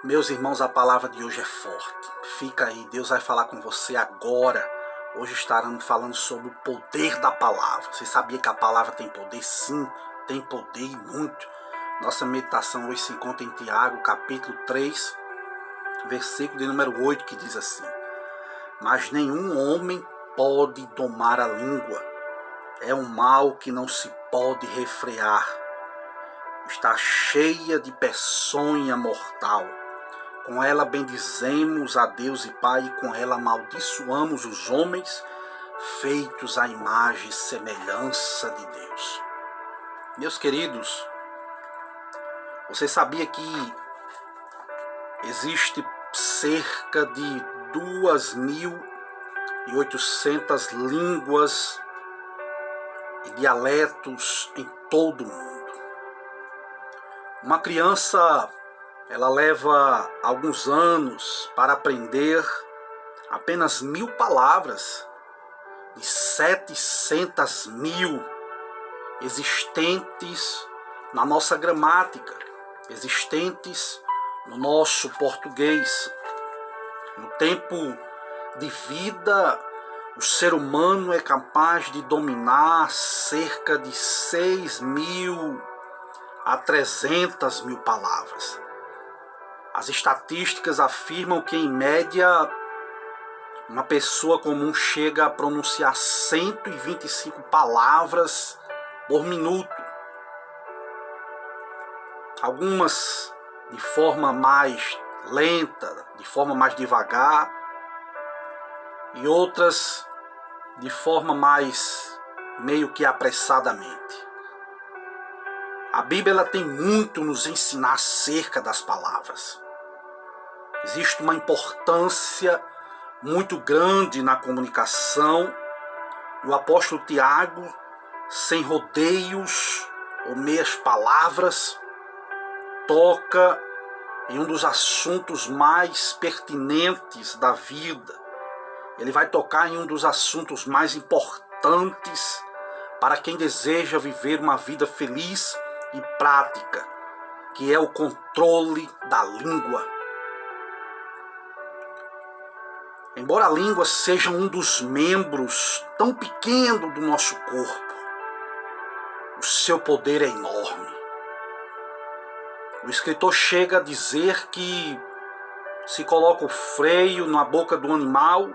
Meus irmãos, a palavra de hoje é forte. Fica aí, Deus vai falar com você agora. Hoje estaremos falando sobre o poder da palavra. Você sabia que a palavra tem poder? Sim, tem poder e muito. Nossa meditação hoje se encontra em Tiago, capítulo 3, versículo de número 8, que diz assim: Mas nenhum homem pode domar a língua. É um mal que não se pode refrear. Está cheia de peçonha mortal. Com ela bendizemos a Deus e Pai, e com ela amaldiçoamos os homens, feitos à imagem e semelhança de Deus. Meus queridos, você sabia que existe cerca de 2.800 línguas e dialetos em todo o mundo? Uma criança, ela leva alguns anos para aprender apenas 1.000 palavras de 700.000 existentes na nossa gramática, existentes no nosso português. No tempo de vida, o ser humano é capaz de dominar cerca de 6.000 a 300.000 palavras. As estatísticas afirmam que, em média, uma pessoa comum chega a pronunciar 125 palavras por minuto. Algumas de forma mais lenta, de forma mais devagar, e outras de forma mais meio que apressadamente. A Bíblia ela tem muito nos ensinar acerca das palavras. Existe uma importância muito grande na comunicação. E o apóstolo Tiago, sem rodeios ou meias palavras, toca em um dos assuntos mais pertinentes da vida. Ele vai tocar em um dos assuntos mais importantes para quem deseja viver uma vida feliz e prática, que é o controle da língua. Embora a língua seja um dos membros tão pequeno do nosso corpo, o seu poder é enorme. O escritor chega a dizer que se coloca o freio na boca do animal,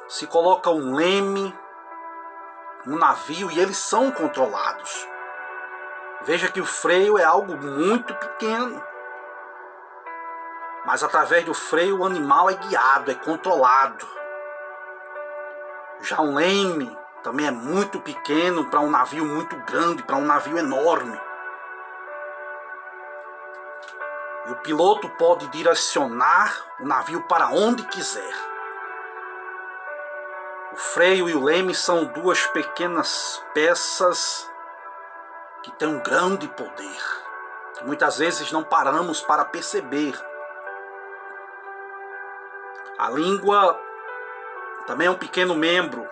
se coloca um leme no navio e eles são controlados. Veja que o freio é algo muito pequeno, mas através do freio o animal é guiado, é controlado. Já um leme também é muito pequeno para um navio muito grande, para um navio enorme. E o piloto pode direcionar o navio para onde quiser. O freio e o leme são duas pequenas peças que têm um grande poder, que muitas vezes não paramos para perceber. A língua também é um pequeno membro,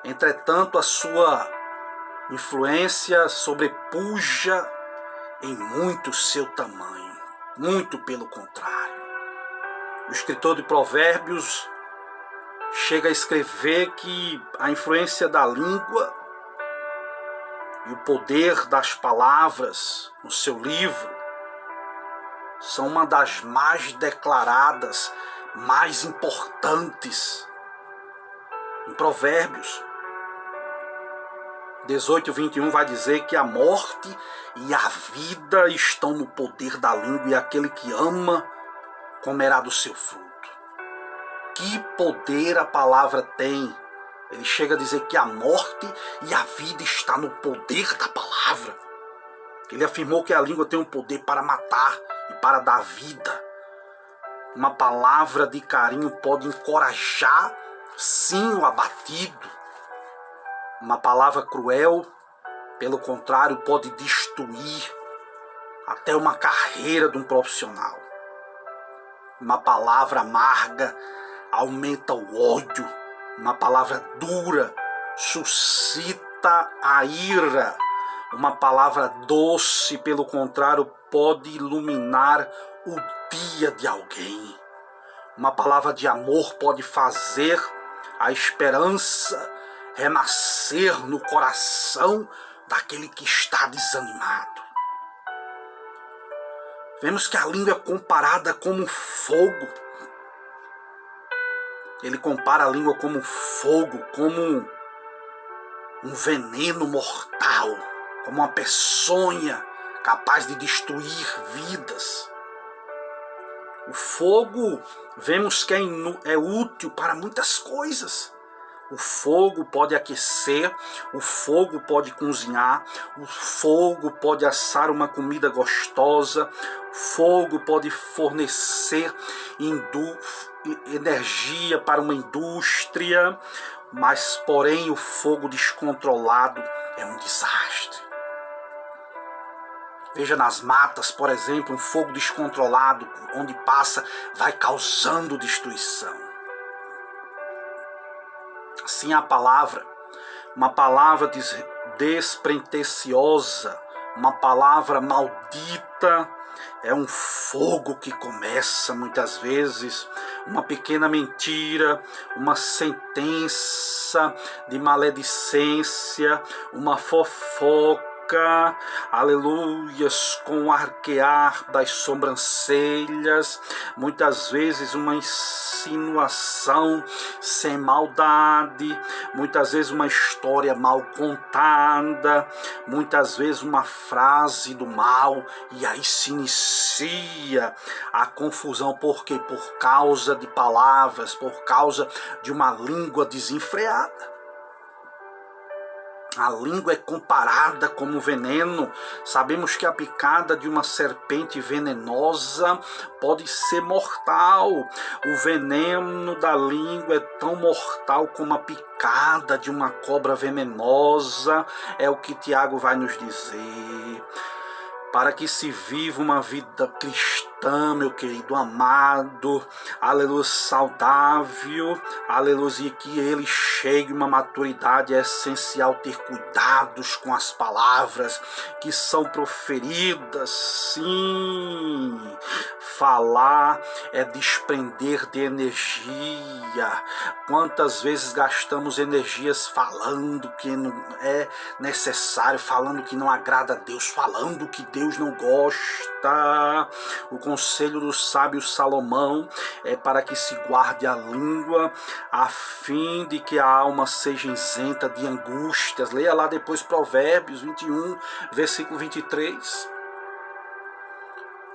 entretanto a sua influência sobrepuja em muito seu tamanho, muito pelo contrário. O escritor de Provérbios chega a escrever que a influência da língua e o poder das palavras no seu livro são uma das mais declaradas, mais importantes. Em Provérbios 18:21 vai dizer que a morte e a vida estão no poder da língua, e aquele que ama comerá do seu fruto. Que poder a palavra tem! Ele chega a dizer que a morte e a vida está no poder da palavra. Ele afirmou que a língua tem um poder para matar e para dar vida. Uma palavra de carinho pode encorajar, sim, o abatido. Uma palavra cruel, pelo contrário, pode destruir até uma carreira de um profissional. Uma palavra amarga aumenta o ódio. Uma palavra dura suscita a ira. Uma palavra doce, pelo contrário, pode iluminar o dia de alguém. Uma palavra de amor pode fazer a esperança renascer no coração daquele que está desanimado. Vemos que a língua é comparada como fogo. Ele compara a língua como fogo, como um veneno mortal, como uma peçonha capaz de destruir vidas. O fogo, vemos que é útil para muitas coisas. O fogo pode aquecer, o fogo pode cozinhar, o fogo pode assar uma comida gostosa, o fogo pode fornecer energia para uma indústria, mas porém o fogo descontrolado é um desastre. Veja nas matas, por exemplo, um fogo descontrolado, onde passa, vai causando destruição. Assim a palavra, uma palavra despretensiosa, uma palavra maldita, é um fogo que começa muitas vezes, uma pequena mentira, uma sentença de maledicência, uma fofoca, aleluias, com o arquear das sobrancelhas, muitas vezes uma insinuação sem maldade, muitas vezes uma história mal contada, muitas vezes uma frase do mal, e aí se inicia a confusão. Por quê? Por causa de palavras, por causa de uma língua desenfreada. A língua é comparada como veneno. Sabemos que a picada de uma serpente venenosa pode ser mortal. O veneno da língua é tão mortal como a picada de uma cobra venenosa. É o que Tiago vai nos dizer. Para que se viva uma vida cristã, meu querido amado, aleluia, saudável, aleluia, e que ele chegue a uma maturidade, é essencial ter cuidados com as palavras que são proferidas. Sim, falar é desprender de energia. Quantas vezes gastamos energias falando que não é necessário, falando que não agrada a Deus, falando que Deus não gosta. O conselho do sábio Salomão é para que se guarde a língua, a fim de que a alma seja isenta de angústias. Leia lá depois Provérbios 21, versículo 23.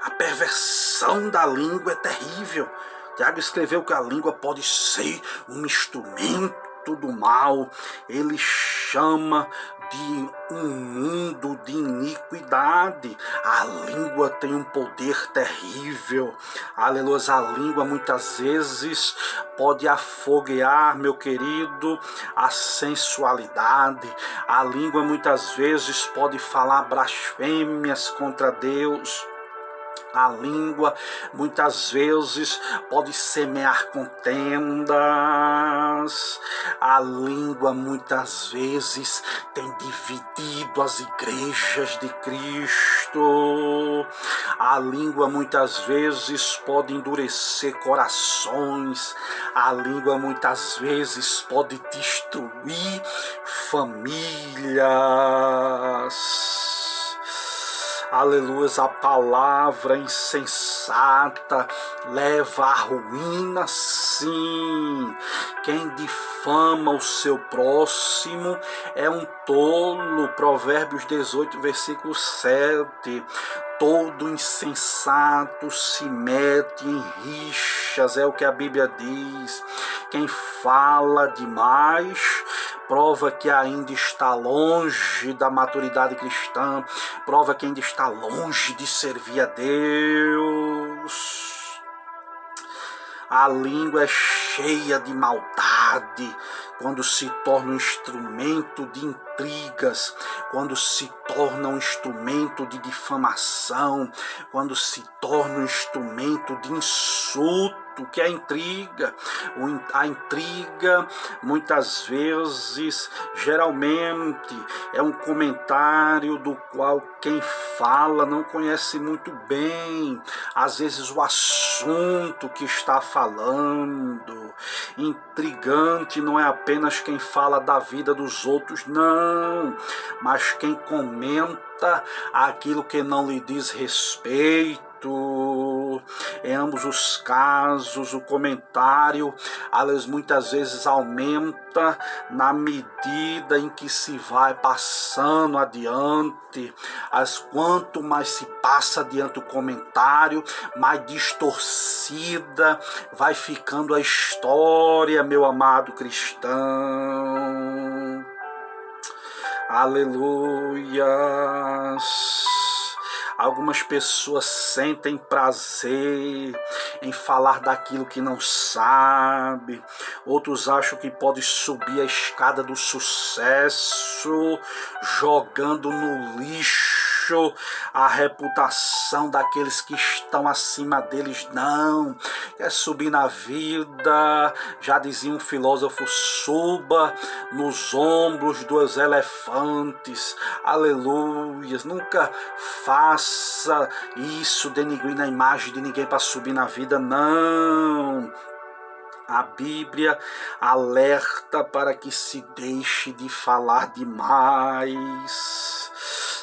A perversão da língua é terrível. Tiago escreveu que a língua pode ser um instrumento do mal. Ele chama de um mundo de iniquidade. A língua tem um poder terrível. Aleluia. A língua muitas vezes pode afoguear, meu querido, a sensualidade. A língua muitas vezes pode falar blasfêmias contra Deus. A língua muitas vezes pode semear contendas. A língua muitas vezes tem dividido as igrejas de Cristo. A língua muitas vezes pode endurecer corações. A língua muitas vezes pode destruir famílias. Aleluia, a palavra insensata leva à ruína, sim. Quem difama o seu próximo é um tolo. Provérbios 18, versículo 7. Todo insensato se mete em rixas, é o que a Bíblia diz. Quem fala demais prova que ainda está longe da maturidade cristã, prova que ainda está longe de servir a Deus. A língua é cheia de maldade. quando se torna um instrumento de intrigas, quando se torna um instrumento de difamação, quando se torna um instrumento de insulto, que é a intriga. A intriga, muitas vezes, geralmente, é um comentário do qual quem fala não conhece muito bem, às vezes, o assunto que está falando. Intrigante não é apenas quem fala da vida dos outros, não, mas quem comenta aquilo que não lhe diz respeito. Em ambos os casos, o comentário, aliás, muitas vezes aumenta na medida em que se vai passando adiante. Quanto mais se passa adiante o comentário, mais distorcida vai ficando a história, meu amado cristão. Aleluias. Algumas pessoas sentem prazer em falar daquilo que não sabe. Outros acham que pode subir a escada do sucesso, jogando no lixo a reputação daqueles que estão acima deles. Não, quer subir na vida, já dizia um filósofo, suba nos ombros dos elefantes. Aleluias. Nunca faça isso denigrindo a imagem de ninguém para subir na vida, não. A Bíblia alerta para que se deixe de falar demais.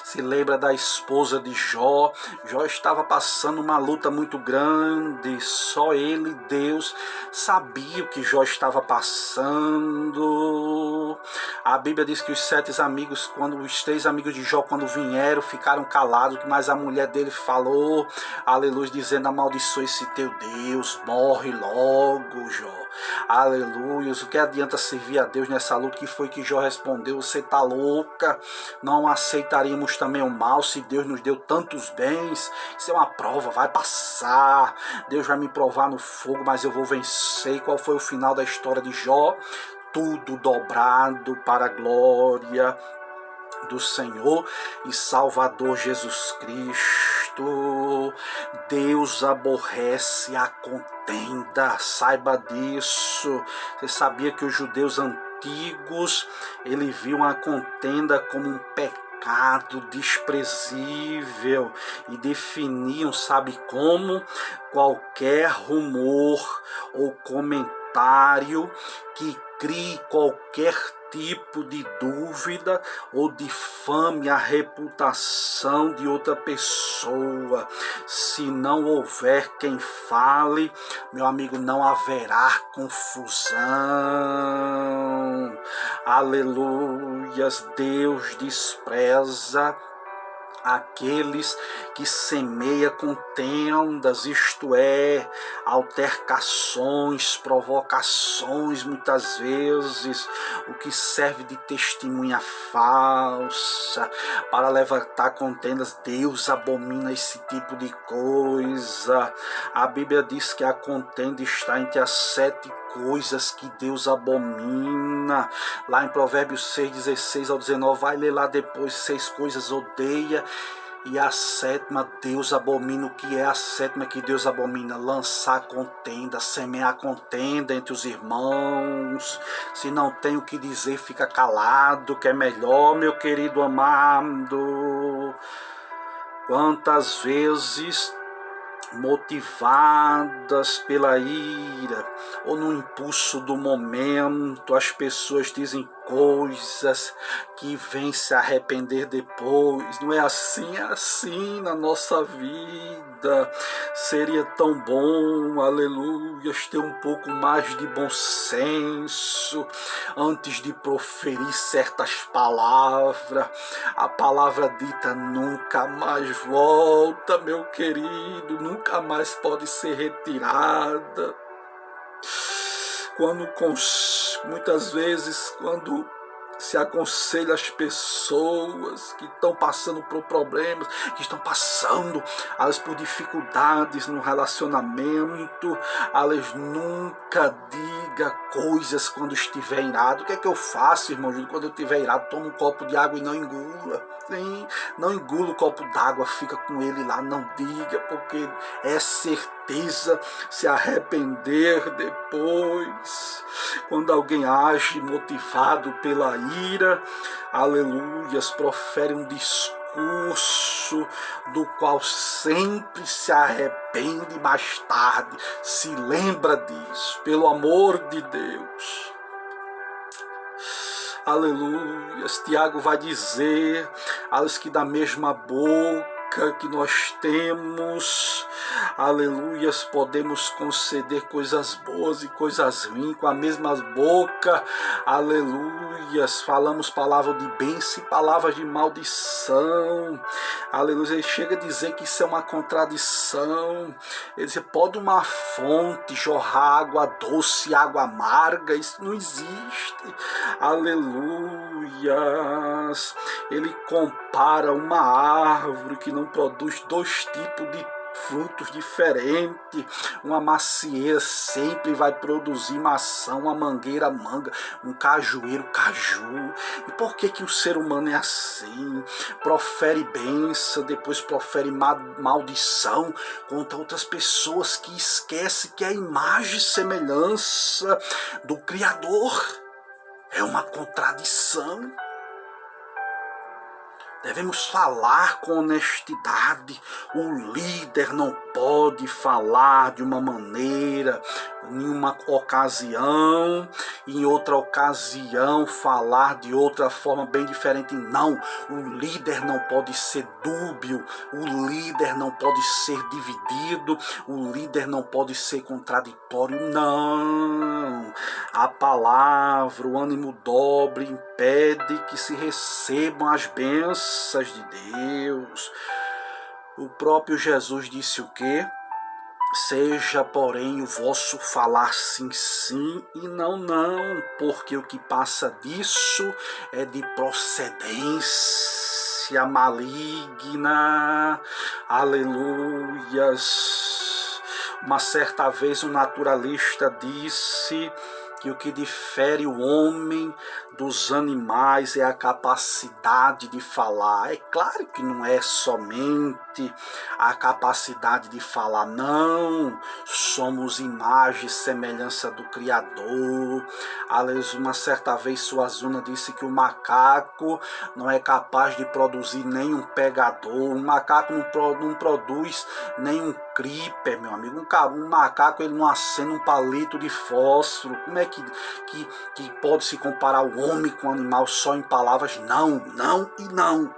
Se lembra da esposa de Jó? Jó estava passando uma luta muito grande. Só ele, Deus, sabia o que Jó estava passando. A Bíblia diz que os 3 amigos de Jó, quando vieram, ficaram calados, mas a mulher dele falou, aleluia, dizendo: amaldiçoa esse teu Deus, morre logo, Jó. Aleluia. O que adianta servir a Deus nessa luta? Que foi que Jó respondeu: você está louca? Não aceitaríamos também o mal se Deus nos deu tantos bens. Isso é uma prova, vai passar. Deus vai me provar no fogo, mas eu vou vencer. E qual foi o final da história de Jó? Tudo dobrado para a glória do Senhor e Salvador Jesus Cristo. Deus aborrece a contenda, saiba disso. Você sabia que os judeus antigos, ele viam a contenda como um pecado desprezível e definiam, sabe como? Qualquer rumor ou comentário que crie qualquer tipo de dúvida ou difame a reputação de outra pessoa. Se não houver quem fale, meu amigo, não haverá confusão. Aleluias. Deus despreza aqueles que semeia contendas, isto é, altercações, provocações, muitas vezes, o que serve de testemunha falsa para levantar contendas. Deus abomina esse tipo de coisa. A Bíblia diz que a contenda está entre as 7 coisas que Deus abomina. Lá em Provérbios 6:16-19, vai ler lá depois. 6 coisas odeia e a 7ª Deus abomina. O que é a 7ª que Deus abomina? Lançar contenda, semear contenda entre os irmãos. Se não tem o que dizer, fica calado, que é melhor, meu querido amado. Quantas vezes, motivadas pela ira ou no impulso do momento, as pessoas dizem coisas que vêm se arrepender depois. Não é assim? É assim na nossa vida. Seria tão bom, aleluia, ter um pouco mais de bom senso antes de proferir certas palavras. A palavra dita nunca mais volta, meu querido, nunca mais pode ser retirada. Muitas vezes, quando se aconselha as pessoas que estão passando por problemas, que estão passando por dificuldades no relacionamento. Nunca diga coisas quando estiver irado. O que é que eu faço, irmão Júlio, quando eu estiver irado? Tomo um copo de água e não engula. Sim, não engula o copo d'água, fica com ele lá, não diga, porque é certeza se arrepender depois. Quando alguém age motivado pela ira, aleluias, profere um discurso do qual sempre se arrepende mais tarde. Se lembra disso, pelo amor de Deus. Aleluias, Tiago vai dizer, que da mesma boca que nós temos, aleluias, podemos conceder coisas boas e coisas ruins com a mesma boca, aleluias, falamos palavras de bênção e palavras de maldição, aleluia. Ele chega a dizer que isso é uma contradição. Ele diz, pode uma fonte jorrar água doce e água amarga? Isso não existe, aleluias. Ele compara uma árvore que não produz dois tipos de frutos diferentes. Uma macieira sempre vai produzir maçã, uma mangueira manga, um cajueiro caju. E por que o ser humano é assim? Profere bênção, depois profere maldição contra outras pessoas, que esquece que é a imagem e semelhança do Criador. É uma contradição. Devemos falar com honestidade. O líder não pode falar de uma maneira, em uma ocasião, em outra ocasião falar de outra forma bem diferente. Não, o líder não pode ser dúbio, o líder não pode ser dividido, o líder não pode ser contraditório. Não, a palavra, o ânimo dobre impede que se recebam as bênçãos de Deus. O próprio Jesus disse o quê? Seja, porém, o vosso falar sim, sim e não, não, porque o que passa disso é de procedência maligna. Aleluias. Uma certa vez um naturalista disse que o que difere o homem dos animais é a capacidade de falar. É claro que não é somente a capacidade de falar, não. Somos imagem e semelhança do Criador. Aliás, uma certa vez Suassuna disse que o macaco não é capaz de produzir nenhum pegador. Um macaco não produz nenhum creeper, meu amigo. Um macaco, ele não acende um palito de fósforo. Como é que pode se comparar o homem com o animal só em palavras? Não, não e não.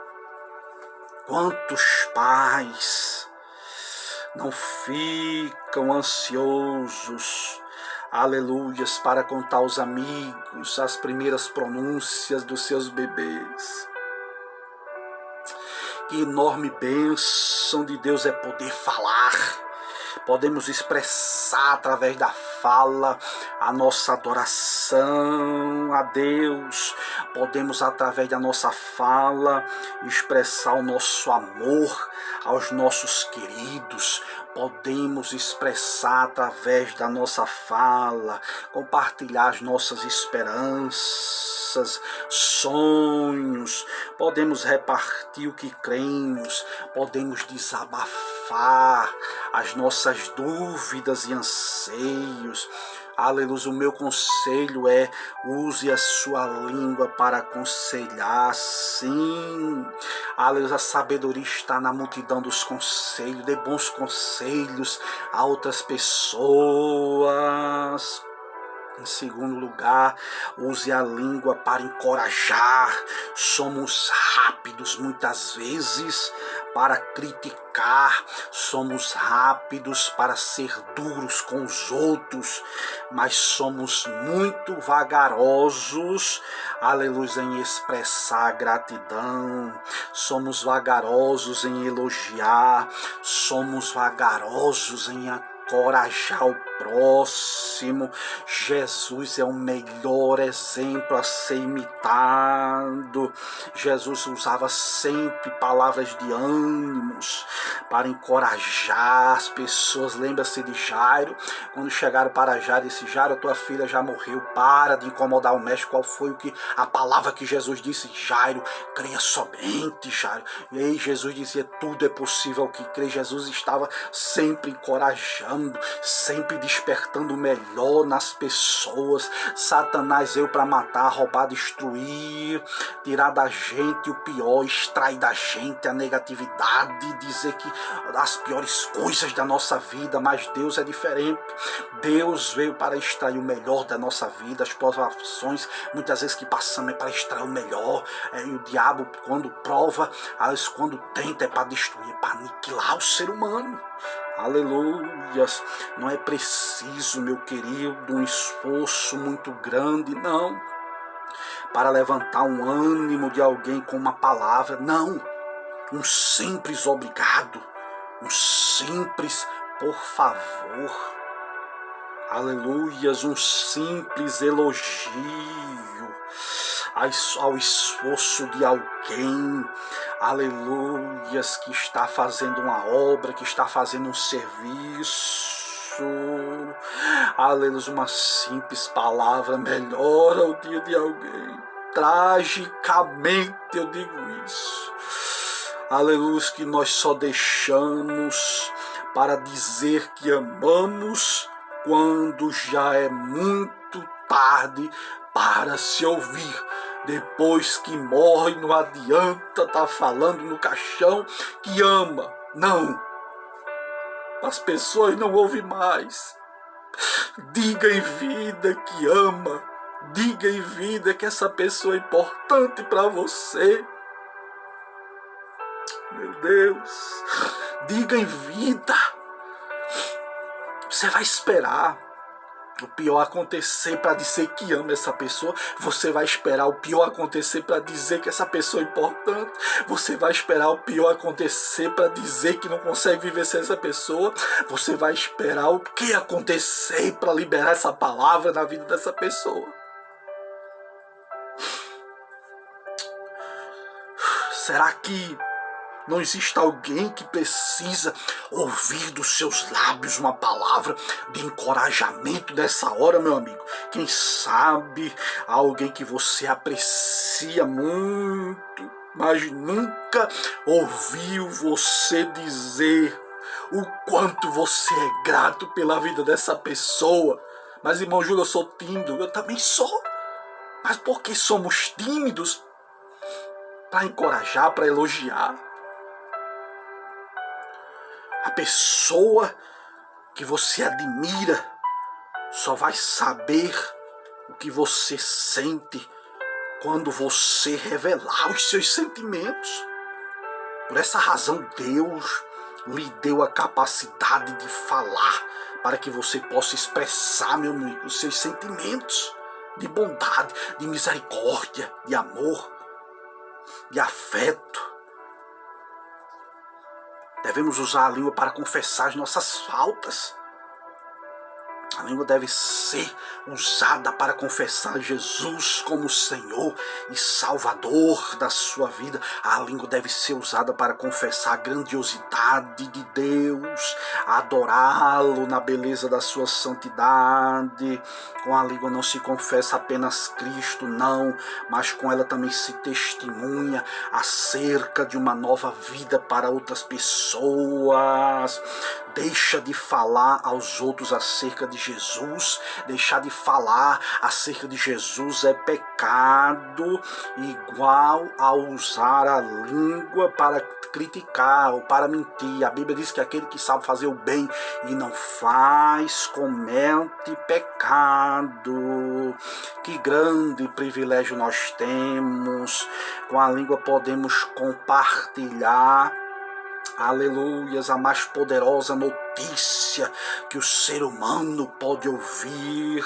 Quantos pais não ficam ansiosos, aleluias, para contar aos amigos as primeiras pronúncias dos seus bebês? Que enorme bênção de Deus é poder falar. Podemos expressar através da fala a nossa adoração a Deus. Podemos, através da nossa fala, expressar o nosso amor aos nossos queridos. Podemos expressar através da nossa fala, compartilhar as nossas esperanças, sonhos. Podemos repartir o que cremos. Podemos desabafar as nossas dúvidas e anseios. Aleluia, o meu conselho é: use a sua língua para aconselhar, sim. Aleluia, a sabedoria está na multidão dos conselhos. Dê bons conselhos a outras pessoas. Em segundo lugar, use a língua para encorajar. Somos rápidos muitas vezes para criticar, somos rápidos para ser duros com os outros, mas somos muito vagarosos, aleluia, em expressar gratidão. Somos vagarosos em elogiar, somos vagarosos em encorajar o próximo. próximo. Jesus é o melhor exemplo a ser imitado. Jesus usava sempre palavras de ânimos para encorajar as pessoas. Lembra-se de Jairo? Quando chegaram para Jairo, disse: Jairo, tua filha já morreu, para de incomodar o mestre. Qual foi a palavra que Jesus disse? Jairo, creia somente, Jairo. E aí Jesus dizia: tudo é possível ao que crê. Jesus estava sempre encorajando, sempre despertando o melhor nas pessoas. Satanás veio para matar, roubar, destruir, tirar da gente o pior, extrair da gente a negatividade, dizer que as piores coisas da nossa vida. Mas Deus é diferente. Deus veio para extrair o melhor da nossa vida. As provações muitas vezes que passamos é para extrair o melhor. E o diabo, quando prova, quando tenta, é para destruir, é para aniquilar o ser humano. Aleluias. Não é preciso, meu querido, um esforço muito grande, não, para levantar um ânimo de alguém com uma palavra. Não, um simples obrigado, um simples por favor. Aleluias, um simples elogio ao esforço de alguém, aleluias, que está fazendo uma obra, que está fazendo um serviço. Aleluia, uma simples palavra melhora o dia de alguém. Tragicamente eu digo isso. Aleluia, que nós só deixamos para dizer que amamos quando já é muito tarde para se ouvir. Depois que morre, não adianta estar falando no caixão que ama. Não. As pessoas não ouvem mais. Diga em vida que ama. Diga em vida que essa pessoa é importante para você. Meu Deus. Diga em vida. Você vai esperar o pior acontecer para dizer que ama essa pessoa. Você vai esperar o pior acontecer para dizer que essa pessoa é importante. Você vai esperar o pior acontecer para dizer que não consegue viver sem essa pessoa. Você vai esperar o que acontecer para liberar essa palavra na vida dessa pessoa. Será que não existe alguém que precisa ouvir dos seus lábios uma palavra de encorajamento nessa hora, meu amigo? Quem sabe alguém que você aprecia muito, mas nunca ouviu você dizer o quanto você é grato pela vida dessa pessoa. Mas, irmão Júlio, eu sou tímido. Eu também sou. Mas por que somos tímidos? Para encorajar, para elogiar. A pessoa que você admira só vai saber o que você sente quando você revelar os seus sentimentos. Por essa razão, Deus lhe deu a capacidade de falar para que você possa expressar, meu amigo, os seus sentimentos de bondade, de misericórdia, de amor, de afeto. Devemos usar a língua para confessar as nossas faltas. A língua deve ser usada para confessar Jesus como Senhor e Salvador da sua vida. A língua deve ser usada para confessar a grandiosidade de Deus, adorá-lo na beleza da sua santidade. Com a língua não se confessa apenas Cristo, não, mas com ela também se testemunha acerca de uma nova vida para outras pessoas. Deixa de falar aos outros acerca de Jesus. Deixar de falar acerca de Jesus é pecado, igual a usar a língua para criticar ou para mentir. A Bíblia diz que aquele que sabe fazer o bem e não faz, comete pecado. Que grande privilégio nós temos. Com a língua podemos compartilhar, aleluias, a mais poderosa notícia que o ser humano pode ouvir,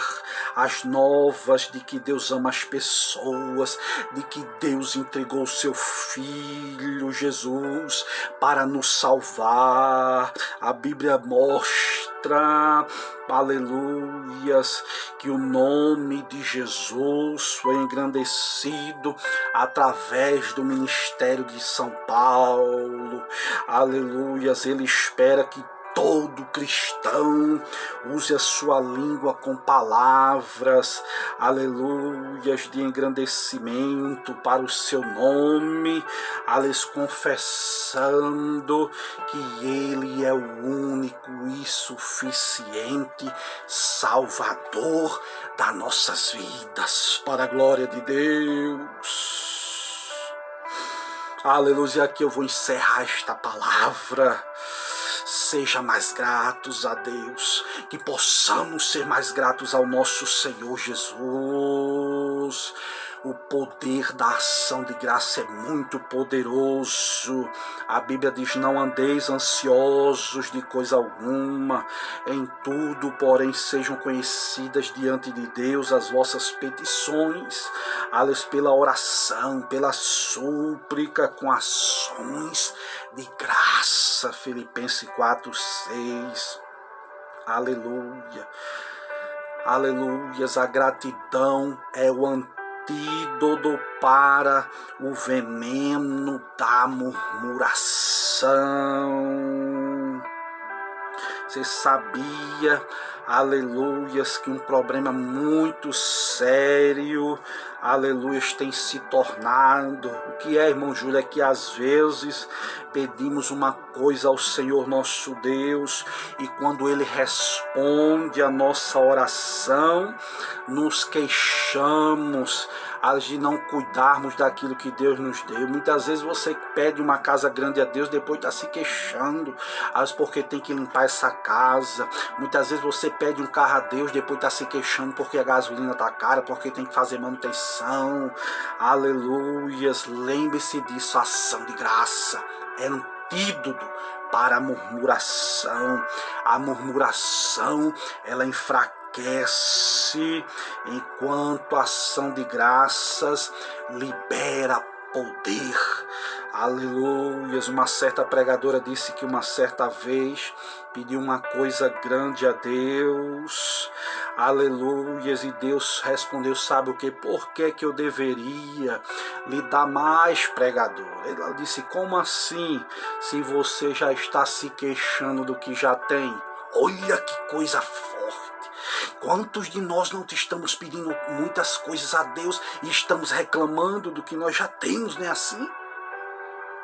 as novas de que Deus ama as pessoas, de que Deus entregou o seu Filho Jesus para nos salvar. A Bíblia mostra encontra, aleluias, que o nome de Jesus foi engrandecido através do ministério de São Paulo, aleluias. Ele espera que todo cristão use a sua língua com palavras, aleluias, de engrandecimento para o seu nome, confessando que Ele é o único e suficiente Salvador das nossas vidas, para a glória de Deus. Aleluia, aqui eu vou encerrar esta palavra. Seja mais gratos a Deus, que possamos ser mais gratos ao nosso Senhor Jesus. O poder da ação de graça é muito poderoso. A Bíblia diz: não andeis ansiosos de coisa alguma, em tudo, porém, sejam conhecidas diante de Deus as vossas petições, pela oração, pela súplica, com ações de graça. Filipenses 4:6. Aleluia. Aleluias. A gratidão é o antídoto para o veneno da murmuração. Você sabia, aleluias, que um problema muito sério, aleluias, tem se tornado? O que é, irmão Júlio? É que às vezes pedimos uma coisa ao Senhor nosso Deus e quando Ele responde a nossa oração, nos queixamos de não cuidarmos daquilo que Deus nos deu. Muitas vezes você pede uma casa grande a Deus, depois está se queixando, porque tem que limpar essa casa. Muitas vezes você pede um carro a Deus, depois está se queixando porque a gasolina está cara, porque tem que fazer manutenção. Aleluias, lembre-se disso, a ação de graça é antídoto para a murmuração. A murmuração, ela enfraquece, enquanto a ação de graças libera poder. Aleluias. Uma certa pregadora disse que uma certa vez pediu uma coisa grande a Deus. Aleluias. E Deus respondeu: sabe o que? Por que eu deveria lhe dar mais, pregador? Ela disse: como assim? Se você já está se queixando do que já tem. Olha que coisa forte. Quantos de nós não estamos pedindo muitas coisas a Deus e estamos reclamando do que nós já temos, não é assim?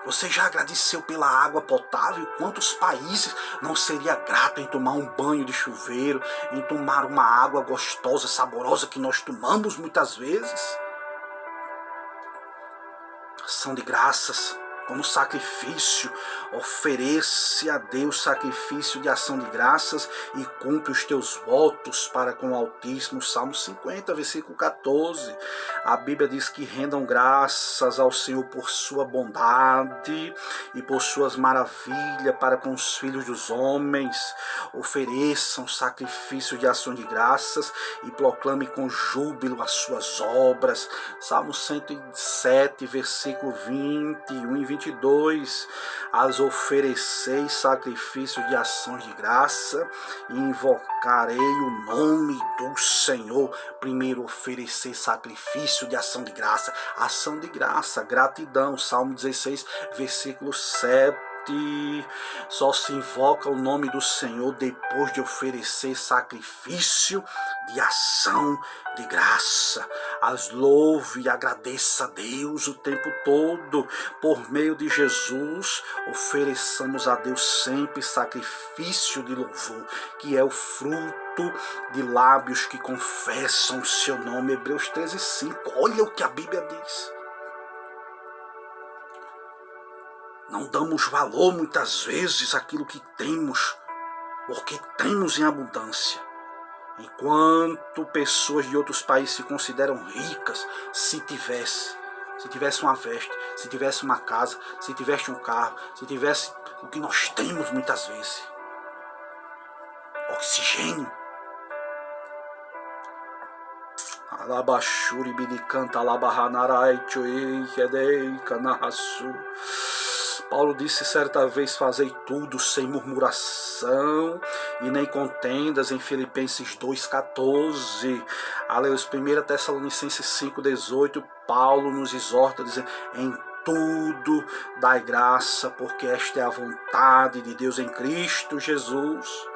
Você já agradeceu pela água potável? Quantos países não seria grato em tomar um banho de chuveiro, em tomar uma água gostosa, saborosa que nós tomamos muitas vezes? Ação de graças. Como sacrifício, oferece a Deus sacrifício de ação de graças e cumpre os teus votos para com o Altíssimo. Salmo 50, versículo 14. A Bíblia diz que rendam graças ao Senhor por sua bondade e por suas maravilhas para com os filhos dos homens. Ofereçam sacrifício de ação de graças e proclame com júbilo as suas obras. Salmo 107, versículo 21 e 22. As ofereceis sacrifício de ações de graça e invocarei o nome do Senhor. Primeiro, oferecer sacrifício de ação de graça. Ação de graça, gratidão. Salmo 16, versículo 7. Só se invoca o nome do Senhor depois de oferecer sacrifício de ação de graça. As louve e agradeça a Deus o tempo todo. Por meio de Jesus, ofereçamos a Deus sempre sacrifício de louvor, que é o fruto de lábios que confessam o seu nome. Hebreus 13:5. Olha o que a Bíblia diz. Não damos valor muitas vezes àquilo que temos, porque temos em abundância. Enquanto pessoas de outros países se consideram ricas, se tivesse uma veste, se tivesse uma casa, se tivesse um carro, se tivesse o que nós temos muitas vezes. Oxigênio. Alabashuri bidicanta alabahanarai choei hedei kanahasu. Paulo disse certa vez: fazei tudo sem murmuração e nem contendas, em Filipenses 2,14. Aleluia. 1 Tessalonicenses 5,18. Paulo nos exorta dizendo: em tudo dai graça, porque esta é a vontade de Deus em Cristo Jesus.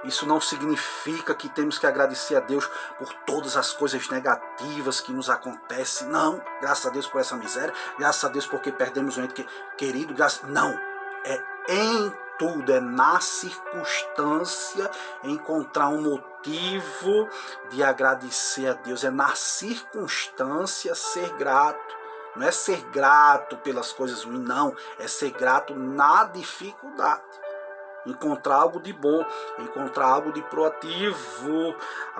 Isso não significa que temos que agradecer a Deus por todas as coisas negativas que nos acontecem. Não, graças a Deus por essa miséria, graças a Deus porque perdemos um ente querido, não, é em tudo, é na circunstância encontrar um motivo de agradecer a Deus, é na circunstância ser grato. Não é ser grato pelas coisas ruins, não, é ser grato na dificuldade. Encontrar algo de bom, encontrar algo de proativo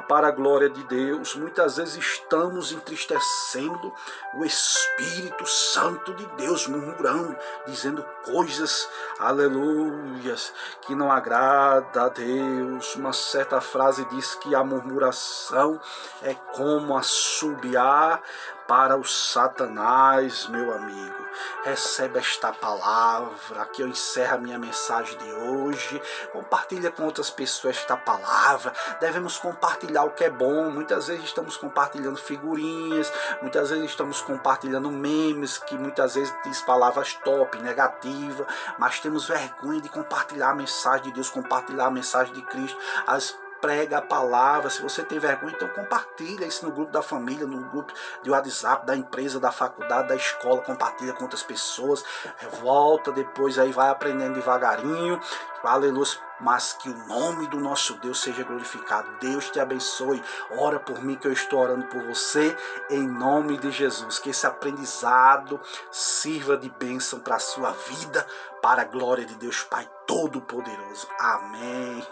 para a glória de Deus. Muitas vezes estamos entristecendo o Espírito Santo de Deus, murmurando, dizendo coisas, aleluias, que não agrada a Deus. Uma certa frase diz que a murmuração é como assobiar para o Satanás, meu amigo. Recebe esta palavra, que eu encerro a minha mensagem de hoje. Compartilha com outras pessoas esta palavra. Devemos compartilhar o que é bom. Muitas vezes estamos compartilhando figurinhas, muitas vezes estamos compartilhando memes, que muitas vezes diz palavras top, negativa, mas temos vergonha de compartilhar a mensagem de Deus, compartilhar a mensagem de Cristo. Prega a palavra. Se você tem vergonha, então compartilha isso no grupo da família, no grupo de WhatsApp, da empresa, da faculdade, da escola. Compartilha com outras pessoas. Volta depois, aí vai aprendendo devagarinho. Aleluia. Mas que o nome do nosso Deus seja glorificado. Deus te abençoe. Ora por mim, que eu estou orando por você, em nome de Jesus. Que esse aprendizado sirva de bênção para a sua vida, para a glória de Deus Pai Todo-Poderoso. Amém.